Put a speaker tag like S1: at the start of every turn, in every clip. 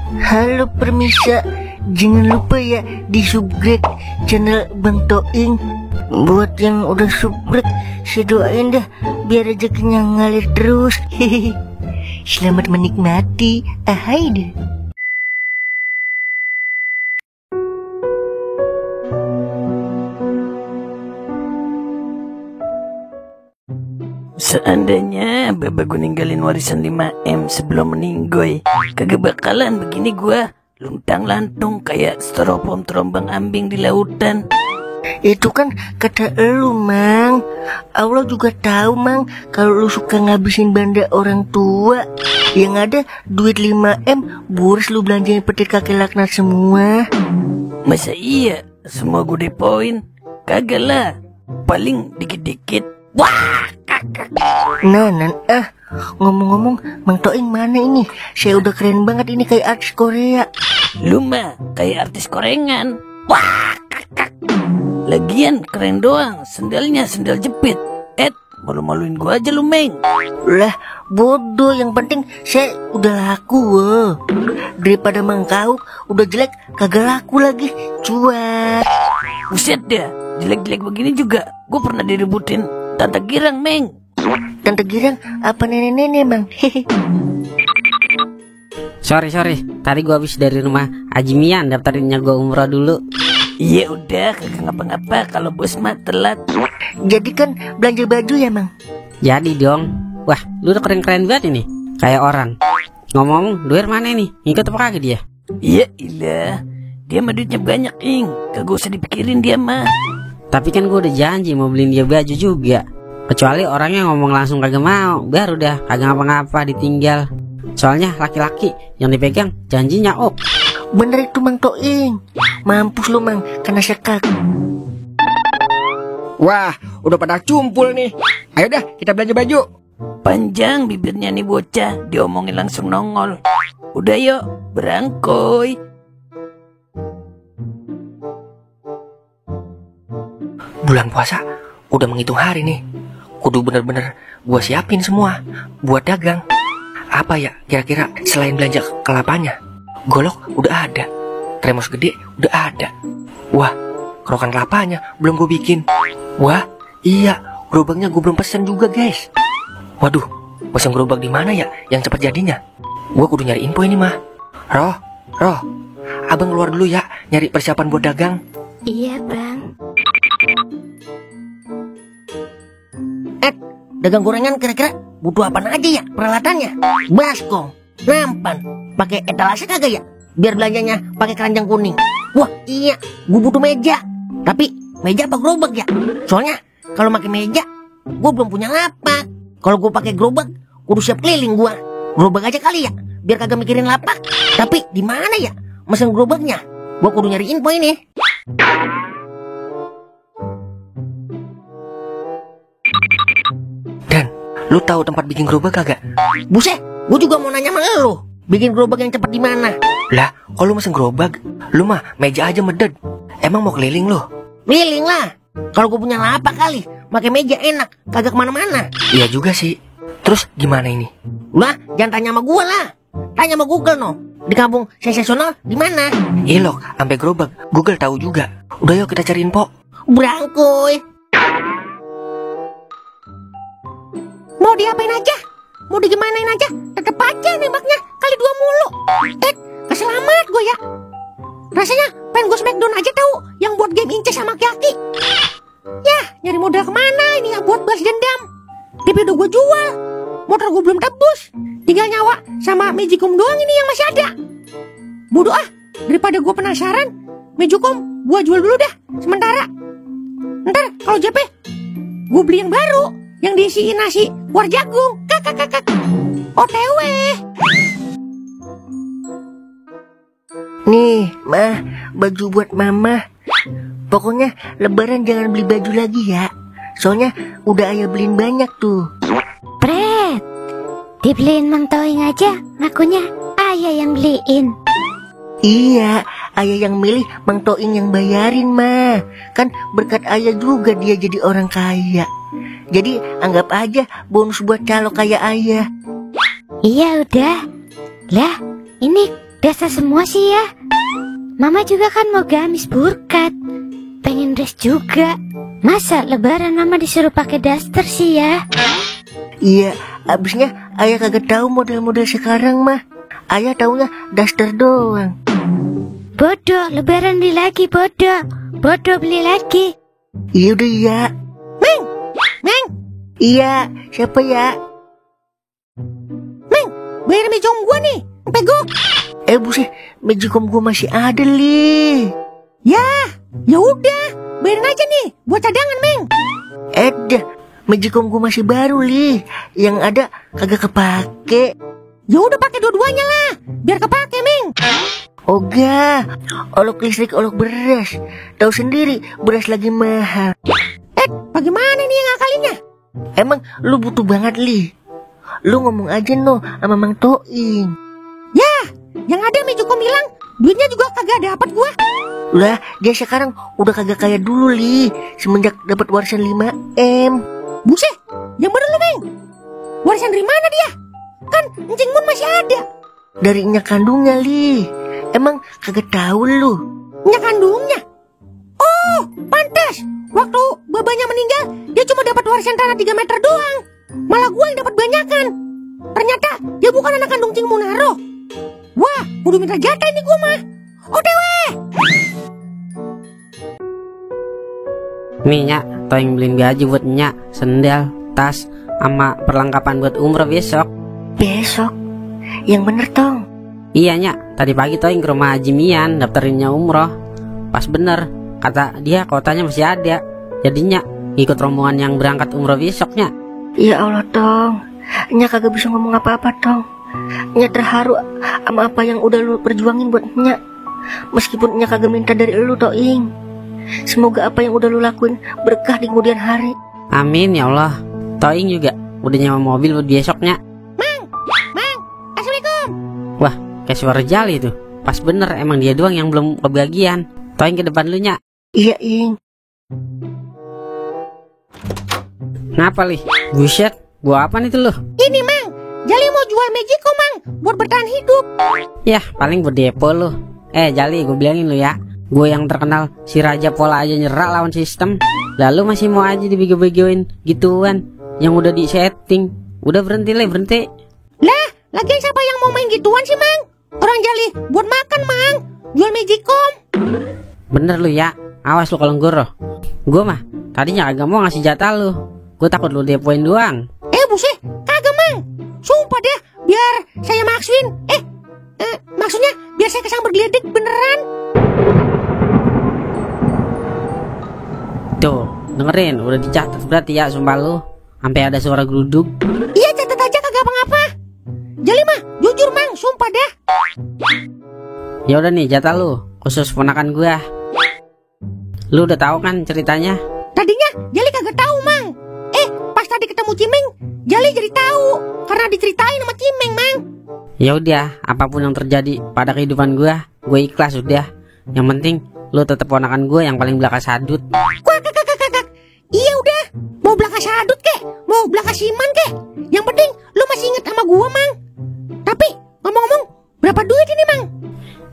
S1: Halo permisa, jangan lupa ya di subscribe channel Bang Toing. Buat yang udah subscribe, saya doain dah biar rezekinya ngalir terus. Hehehe. Selamat menikmati. Ahai deh.
S2: Seandainya Baba gue ninggalin warisan 5M sebelum meninggoy, kagak bakalan begini gua luntang-lantung kayak styrofoam terombang ambing di lautan.
S1: Itu kan kata elu, Mang. Allah juga tahu, Mang, kalau lu suka ngabisin banda orang tua. Yang ada duit 5M boros lu belanjain peti kakek laknat semua.
S2: Masa iya semua gue depoin? Kagak lah, paling dikit-dikit. Wah, kakak.
S1: Nah, ngomong-ngomong, Mang Toing mana ini? Saya udah keren banget ini kayak artis Korea.
S2: Lu mah kayak artis korengan. Wah, kakak. Lagian keren doang, sendalnya sendal jepit. Malu-maluin gua aja lu, Meng.
S1: Lah, bodoh, yang penting saya udah laku. Daripada Mang Kauk udah jelek kagak laku lagi. Cuek.
S2: Buset dah, jelek-jelek begini juga gua pernah direbutin Tante Girang, Meng.
S1: Tante Girang apa nenek-nenek, Bang? Hehe.
S3: Sorry, tadi gua habis dari rumah Haji Mian, daftarinnya gua umroh dulu.
S2: Iya udah, kagak ngapa-ngapa kalau bos mah telat.
S1: Jadi kan belanja baju ya, Mang?
S3: Jadi dong. Wah, lu udah keren-keren banget ini, kayak orang. Ngomong, duit mana nih? Ngikut apa kagak dia?
S2: Iya ilah, dia mah duitnya banyak, Ing. Kagak usah dipikirin dia mah.
S3: Tapi kan gua udah janji mau beliin dia baju juga. Kecuali orangnya ngomong langsung kagak mau, baru dah kagak ngapa-ngapa ditinggal. Soalnya laki-laki yang dipegang janjinya
S1: Bener itu, Mang Toing. Mampus lu, Mang, kena sekak.
S4: Wah, udah pada cumpul nih. Ayo dah, kita belanja baju.
S2: Panjang bibirnya nih bocah, diomongin langsung nongol. Udah yuk, berangkoy.
S4: Bulan puasa udah menghitung hari nih. Kudu bener-bener gua siapin semua buat dagang. Apa ya kira-kira selain belanja kelapanya? Golok udah ada, termos gede udah ada. Wah, kerokan kelapanya belum gue bikin. Wah, iya, gerobaknya gue belum pesen juga, guys. Waduh, pesen gerobak di mana ya yang cepat jadinya? Gue kudu nyari info ini mah. Roh, abang keluar dulu ya, nyari persiapan buat dagang.
S5: Iya, Bang.
S1: Dagang gorengan kira-kira butuh apa aja ya peralatannya? Baskom, nampan, pakai etalase kagak ya? Biar belanjanya pakai keranjang kuning. Wah iya, gue butuh meja. Tapi meja apa gerobak ya? Soalnya kalau pakai meja, gue belum punya lapak. Kalau gue pakai gerobak, kudu siap keliling gue. Gerobak aja kali ya, biar kagak mikirin lapak. Tapi di mana ya mesen gerobaknya? Gue kudu nyari info ini.
S4: Lu tahu tempat bikin gerobak kagak?
S1: Buset, gue juga mau nanya sama lu. Bikin gerobak yang cepat di mana?
S4: Lah, kalau lu mesen gerobak, lu mah meja aja meded. Emang mau keliling lu?
S1: Keliling lah. Kalau gue punya lapak kali, pakai meja enak, kagak kemana-mana.
S4: Iya juga sih. Terus gimana ini?
S1: Lah, jangan tanya sama gue lah. Tanya sama Google no. Di kampung sensasional di mana?
S4: Ilok, sampai gerobak, Google tahu juga. Udah yuk kita cari info.
S1: Berangkuy. Mau diapain aja? Mau digimanain aja? Tetep aja nembaknya kali 2 mulu. Kesel amat gue ya. Rasanya pengen gue smackdown aja tahu yang buat game inces sama aki-aki. Yah, nyari modal kemana ini ya buat balas dendam. TV udah gue jual, motor gue belum tebus. Tinggal nyawa sama Magicom doang ini yang masih ada. Bodoh ah, daripada gue penasaran, Magicom gue jual dulu dah sementara. Ntar kalau JP gue beli yang baru, yang diisiin nasi war jagung. Kakak OTW. Nih mah, baju buat mama. Pokoknya lebaran jangan beli baju lagi ya. Soalnya udah ayah beliin banyak tuh.
S5: Pret, dibeliin Mang Toing aja, ngakunya ayah yang beliin.
S1: Iya, ayah yang milih, Mang Toing yang bayarin mah. Kan berkat ayah juga dia jadi orang kaya. Jadi anggap aja bonus buat calo kayak ayah.
S5: Iya udah. Lah, ini Biasa semua sih ya. Mama juga kan mau gamis burkat. Pengen dress juga. Masa lebaran mama disuruh pakai daster sih ya?
S6: Iya, abisnya ayah kagak tahu model-model sekarang mah. Ayah taunya daster doang.
S5: Bodoh, lebaran beli lagi bodoh. Bodoh beli lagi.
S6: Iya udah ya.
S1: Meng,
S6: Iya, siapa ya?
S1: Meng, bayar mejong gua nih, pego.
S6: Buset, Magicom gua masih ada, Li.
S1: Ya udah, bayarin aja nih, buat cadangan, Meng.
S6: Dah, Magicom gua masih baru, Li. Yang ada kagak kepake.
S1: Ya udah pakai dua-duanya lah, biar kepake, Meng.
S6: Oga, olok listrik, olok beras. Tahu sendiri, beras lagi mahal.
S1: Bagaimana nih yang ngakalinnya?
S6: Emang lu butuh banget, Li? Lu ngomong aja no sama Mang Toing.
S1: Ya, yang ada Mejukom bilang duitnya juga kagak dapat gua.
S6: Lah, dia sekarang udah kagak kayak dulu, Li. Semenjak dapat warisan 5M.
S1: Buset, yang bener lu, Meng. Warisan dari mana dia? Kan Encing Mun masih ada.
S6: Dari nyak kandungnya, Li. Emang kagak tahu lu?
S1: Nyak kandungnya. Oh, pantas. Waktu babanya meninggal, dia cuma dapat warisan tanah 3 meter doang. Malah gua yang dapat banyakan. Ternyata dia bukan anak kandung Cing Munaro. Wah, udah minta jatah ini gua mah. OTW.
S3: Nih Nyak, Toing beliin baju buat Nyak, sendal, tas, sama perlengkapan buat umroh besok.
S6: Besok? Yang bener, Tong.
S3: Iya Nyak, tadi pagi Toing ke rumah Haji Mian daftarinnya umroh. Pas bener, kata dia kotanya masih ada. Jadinya ikut rombongan yang berangkat umroh besoknya.
S6: Ya Allah, Tong. Nyak kagak bisa ngomong apa-apa, Tong. Nyak terharu sama apa yang udah lu perjuangin buat Nyak. Meskipun Nyak kagak minta dari lu, Toing. Semoga apa yang udah lu lakuin berkah di kemudian hari.
S3: Amin ya Allah. Toing juga udah nyewa mobil buat besoknya.
S1: Mang, Assalamualaikum.
S3: Wah, kayak suara Jali tuh. Pas bener emang dia doang yang belum kebagian. Toing ke depan lu Nyak.
S6: Iya, Ing.
S3: Kenapa Lih? Buset, gua apa nih tuh lu?
S1: Ini, Mang. Jali mau jual Magicom, Mang, buat bertahan hidup.
S3: Yah, paling buat depo lu. Jali, gue bilangin lu ya. Gue yang terkenal si Raja Pola aja nyerah lawan sistem. Lalu masih mau aja dibego-begoin gituan yang udah di setting. Udah berhenti Lih, berhenti.
S1: Lah, lagian siapa yang mau main gituan sih, Mang? Orang Jali buat makan, Mang. Jual Magicom.
S3: Bener lu ya. Awas lu kalau ngoroh. Gue mah tadinya agak mau ngasih jatah lu. Gue takut lu depoin doang.
S1: Buset, kagak, Mang. Sumpah deh, biar saya maksuin. Maksudnya biar saya kesang bergeledek beneran.
S3: Tuh, dengerin, udah dicatat berarti ya sumpah lu. Sampai ada suara geruduk.
S1: Iya, catat aja kagak apa-apa. Jali mah, jujur, Mang, sumpah dah.
S3: Ya udah nih jatah lu, khusus ponakan gua. Lu udah tahu kan ceritanya?
S1: Tadinya Jali kagak tahu, Mang. Pas tadi ketemu Cimeng, Jali jadi tahu karena diceritain sama Cimeng, Mang.
S3: Ya udah, apapun yang terjadi pada kehidupan gua, gue ikhlas udah. Yang penting lu tetap ponakan gua yang paling belaka sadut.
S1: Kak. Iya udah, mau belaka sadut kek, mau belaka siman kek. Yang penting lu masih inget sama gua, Mang. Tapi ngomong-ngomong, berapa duit ini, Mang?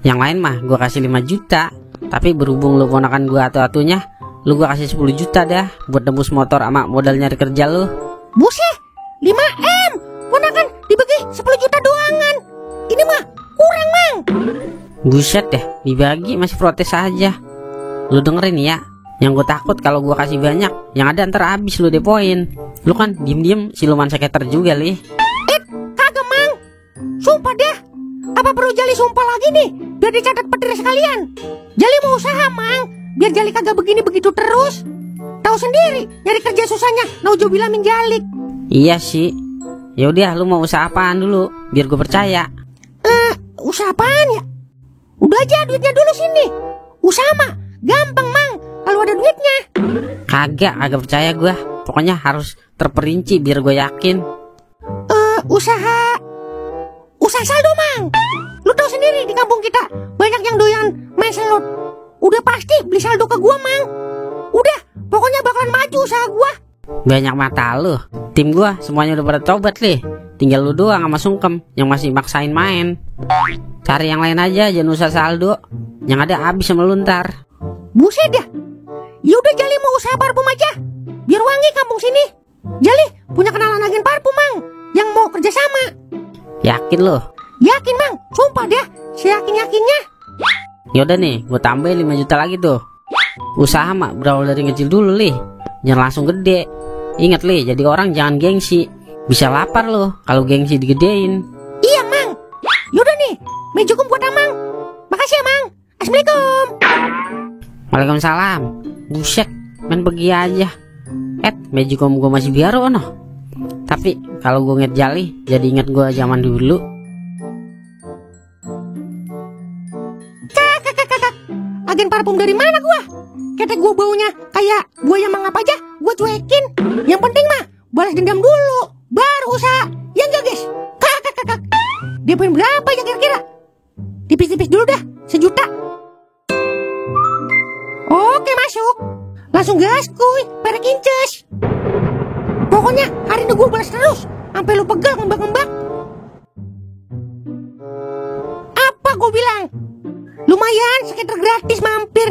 S3: Yang lain mah gua kasih 5 juta. Tapi berhubung lu ponakan gua atu-atunya, lu gua kasih 10 juta dah buat tembus motor sama modal nyari kerja lu.
S1: Buset, 5M. Ponakan dibagi 10 juta doangan. Ini mah kurang, Mang.
S3: Buset deh, dibagi masih protes aja. Lu dengerin ya, yang gue takut kalau gue kasih banyak, yang ada ntar habis lu depoin. Lu kan diem-diem siluman seketer juga Lih.
S1: Kagak, Mang. Sumpah dah. Apa perlu Jali sumpah lagi nih, biar dicatat petir sekalian? Jali mau usaha, Mang, biar Jali kagak begini begitu terus. Tahu sendiri, nyari kerja susahnya, nauzubillah min jalik.
S3: Iya sih. Ya udah, lu mau usaha apaan dulu, biar gue percaya.
S1: Usaha apaan ya? Udah aja duitnya dulu sini. Usaha mah gampang, Mang, kalau ada duitnya.
S3: Kagak percaya gue. Pokoknya harus terperinci biar gue yakin.
S1: Usaha saldo, Mang. Lu tahu sendiri di kampung kita banyak yang doyan main slot. Udah pasti beli saldo ke gua, Mang. Udah, pokoknya bakalan maju usaha gua.
S3: Banyak mata lu. Tim gua semuanya udah pada tobat lih. Tinggal lu doang sama Sungkem yang masih maksain main. Cari yang lain aja, jangan usah saldo. Yang ada habis sama lu ntar.
S1: Buset dah. Yaudah Jali mau usaha parfum aja, biar wangi kampung sini. Jali punya kenalan agen parfum Mang yang mau kerja sama.
S3: Yakin lu?
S1: Yakin Mang, sumpah dah, seyakin-yakinnya.
S3: Yaudah nih, gua tambahin 5 juta lagi tuh. Usaha mah berawal dari kecil dulu lih, jangan langsung gede. Ingat lih, jadi orang jangan gengsi. Bisa lapar loh kalau gengsi digedein.
S1: Iya Mang. Yaudah nih, mejokum buat Amang. Makasih ya Mang. Assalamualaikum.
S3: Waalaikumsalam. Buset, main pergi aja. Mejikom gua masih biaro noh. Tapi kalau gua ngeliat Jali, jadi ingat gua zaman dulu.
S1: Agen parfum dari mana gua? Ketek gua baunya kayak buaya mangap aja, gua cuekin. Yang penting mah balas dendam dulu, baru usaha. Ya enggak guys? Kakak. Dia pengen berapa ya kira-kira? Tipis-tipis dulu dah, 1 juta. Oke masuk. Langsung gas kuy, perek inces. Pokoknya hari ini gua balas terus, sampai lu pegal ngembak-ngembak. Apa gua bilang? Lumayan, sekitar gratis mampir.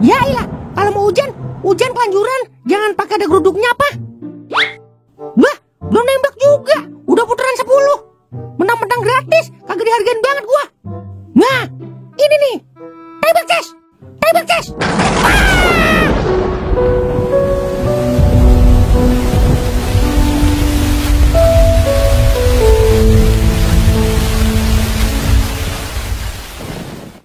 S1: Ya ilah, kalau mau hujan kelanjuran, jangan pakai ada geruduknya apa. Bah, belum nembak juga, udah putaran 10. Mentang-mentang gratis, kagak dihargain banget gua. Nah, ini nih, tembak ces. Ah!